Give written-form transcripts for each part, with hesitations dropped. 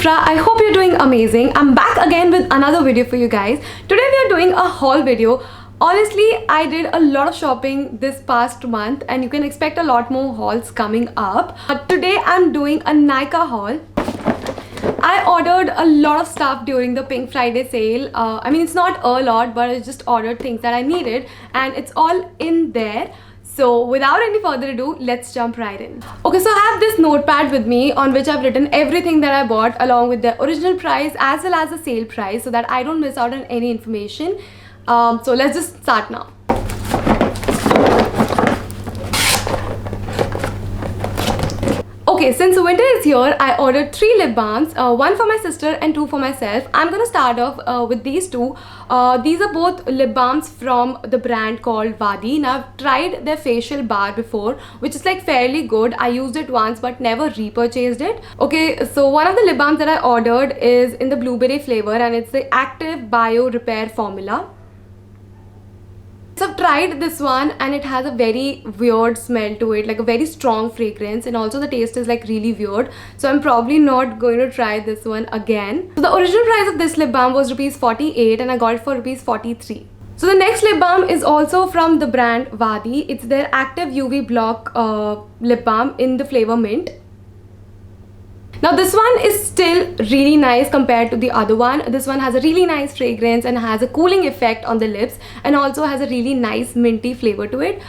Anushra. I hope you're doing amazing. I'm back again with another video for you guys. Today we are doing a haul video. Honestly, I did a lot of shopping this past month and you can expect a lot more hauls coming up. But today I'm doing a Nykaa haul. I ordered a lot of stuff during the Pink Friday sale. I mean, it's not a lot, but I just ordered things that I needed and it's all in there. So without any further ado, let's jump right in. Okay, so I have this notepad with me on which I've written everything that I bought along with the original price as well as the sale price so that I don't miss out on any information. So let's just start now. Okay, since winter is here, I ordered 3 lip balms, one for my sister and 2 for myself. I'm gonna start off with these 2. These are both lip balms from the brand called Wadi. Now I've tried their facial bar before, which is like fairly good. I used it once but never repurchased it. Okay, so one of the lip balms that I ordered is in the blueberry flavor and it's the Active Bio Repair formula. So I've tried this one and it has a very weird smell to it, like a very strong fragrance, and also the taste is like really weird. So I'm probably not going to try this one again. So the original price of this lip balm was ₹48 and I got it for ₹43. So the next lip balm is also from the brand Wadi. It's their Active UV Block lip balm in the flavor mint. Now this one is still really nice compared to the other one. This one has a really nice fragrance and has a cooling effect on the lips and also has a really nice minty flavor to it.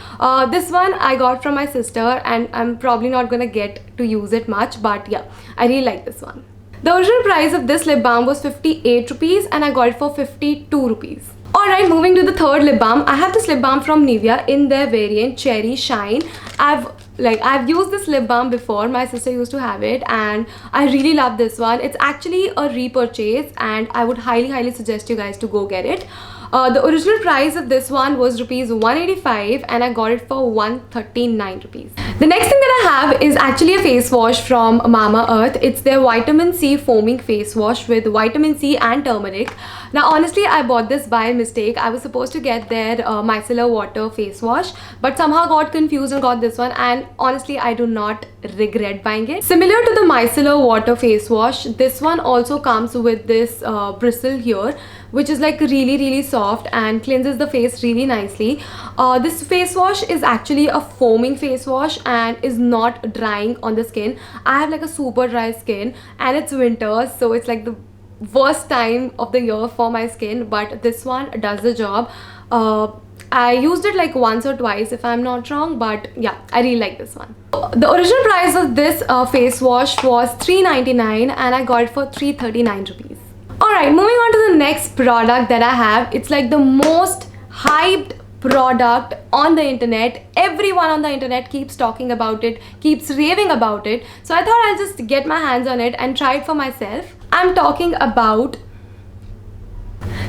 This one I got from my sister and I'm probably not gonna get to use it much, but yeah, I really like this one. The original price of this lip balm was ₹58 and I got it for ₹52. Alright, moving to the third lip balm. I have this lip balm from Nivea in their variant Cherry Shine. I've used this lip balm before. My sister used to have it and I really love this one. It's actually a repurchase and I would highly suggest you guys to go get it. The original price of this one was ₹185 and I got it for ₹139. The next thing that I have is actually a face wash from Mamaearth. It's their Vitamin C Foaming Face Wash with Vitamin C and turmeric. Now honestly, I bought this by mistake. I was supposed to get their micellar water face wash, but somehow got confused and got this one, and honestly I do not regret buying it. Similar to the micellar water face wash, this one also comes with this bristle here, which is like really soft and cleanses the face really nicely. This face wash is actually a foaming face wash and is not drying on the skin. I have like a super dry skin and it's winter, so it's like the worst time of the year for my skin, but this one does the job. I used it like once or twice if I'm not wrong, but yeah, I really like this one. The original price of this face wash was $3.99 and I got it for ₹339. Alright, moving on to the next product that I have. It's like the most hyped product on the internet. Everyone on the internet keeps talking about it, keeps raving about it. So I thought I'll just get my hands on it and try it for myself. I'm talking about...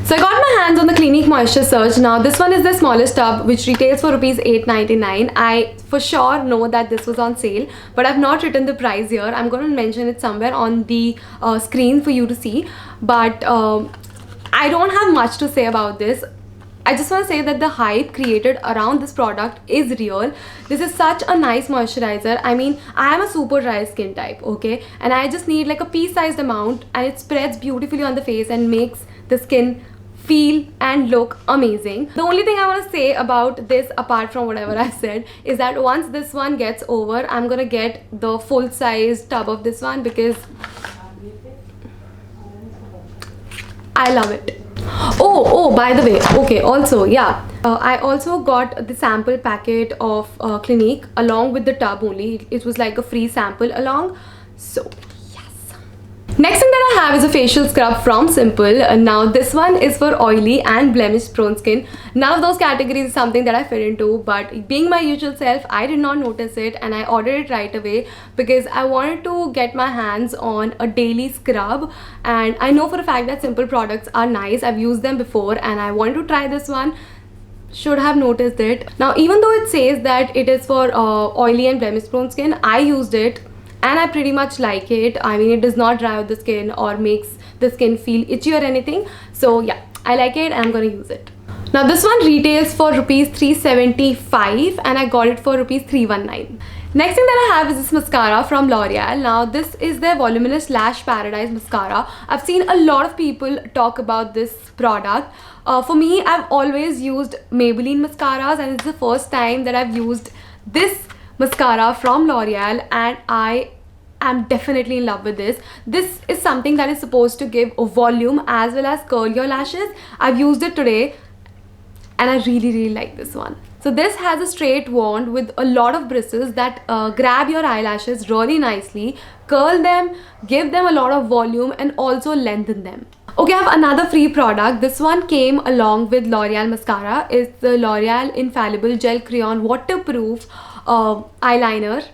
So I got my hands on the Clinique Moisture Surge. Now this one is the smallest tub which retails for ₹8.99. I for sure know that this was on sale, but I've not written the price here. I'm going to mention it somewhere on the screen for you to see. But I don't have much to say about this. I just want to say that the hype created around this product is real. This is such a nice moisturizer. I mean, I am a super dry skin type, okay? And I just need like a pea-sized amount and it spreads beautifully on the face and makes the skin feel and look amazing. The only thing I want to say about this, apart from whatever I've said, is that once this one gets over, I'm gonna get the full-size tub of this one because I love it. Oh, by the way, okay, also, yeah, I also got the sample packet of Clinique along with the tub only. It was like a free sample along, so yes. Next thing that I have is a facial scrub from Simple. Now this one is for oily and blemish prone skin. None of those categories is something that I fit into, but being my usual self, I did not notice it and I ordered it right away because I wanted to get my hands on a daily scrub, and I know for a fact that Simple products are nice. I've used them before and I wanted to try this one. Should have noticed it. Now even though it says that it is for oily and blemish prone skin, I used it and I pretty much like it. I mean, it does not dry out the skin or makes the skin feel itchy or anything. So yeah, I like it and I'm gonna use it. Now this one retails for ₹375 and I got it for ₹319. Next thing that I have is this mascara from L'Oreal. Now this is their Voluminous Lash Paradise Mascara. I've seen a lot of people talk about this product. For me, I've always used Maybelline mascaras, and it's the first time that I've used this mascara from L'Oreal, and I am definitely in love with this. This is something that is supposed to give a volume as well as curl your lashes. I've used it today and I really like this one. So this has a straight wand with a lot of bristles that grab your eyelashes really nicely, curl them, give them a lot of volume, and also lengthen them. Okay, I have another free product. This one came along with L'Oreal mascara. It's the L'Oreal Infallible Gel Crayon Waterproof eyeliner.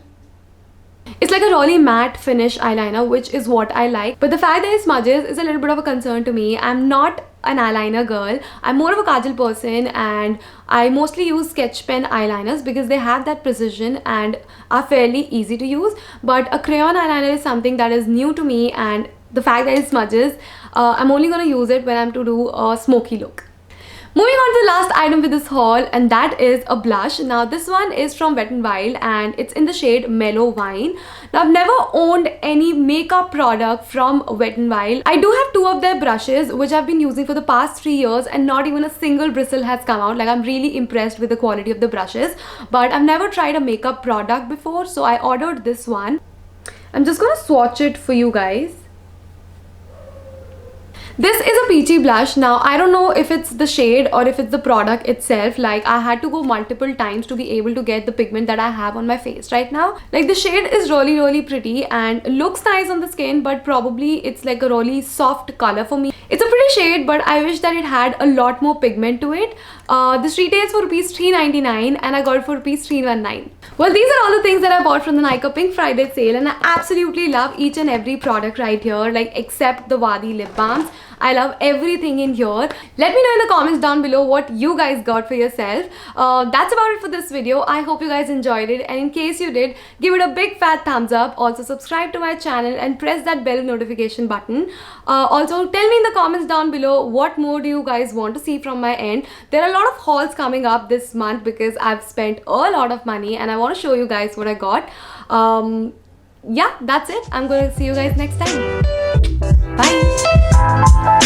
It's like a really matte finish eyeliner, which is what I like. But the fact that it smudges is a little bit of a concern to me. I'm not an eyeliner girl. I'm more of a kajal person, and I mostly use sketch pen eyeliners because they have that precision and are fairly easy to use. But a crayon eyeliner is something that is new to me, and the fact that it smudges, I'm only going to use it when I'm to do a smoky look. Moving on to the last item with this haul, and that is a blush. Now this one is from Wet n Wild and it's in the shade Mellow Wine. Now I've never owned any makeup product from Wet n Wild. I do have 2 of their brushes which I've been using for the past 3 years, and not even a single bristle has come out. Like, I'm really impressed with the quality of the brushes, but I've never tried a makeup product before, so I ordered this one. I'm just gonna swatch it for you guys. This is a peachy blush. Now I don't know if it's the shade or if it's the product itself. Like, I had to go multiple times to be able to get the pigment that I have on my face right now. Like, the shade is really pretty and looks nice on the skin, but probably it's like a really soft color for me. It's a pretty shade, but I wish that it had a lot more pigment to it. This retails for rupees 399 and I got it for rupees 319. Well, these are all the things that I bought from the Nykaa Pink Friday sale, and I absolutely love each and every product right here, like except the Wadi lip balms. I love everything in here. Let me know in the comments down below what you guys got for yourself. That's about it for this video. I hope you guys enjoyed it, and in case you did, give it a big fat thumbs up. Also subscribe to my channel and press that bell notification button. Also tell me in the comments down below what more do you guys want to see from my end. There are a lot of hauls coming up this month because I've spent a lot of money and I want to show you guys what I got. Yeah, that's it. I'm going to see you guys next time. Bye.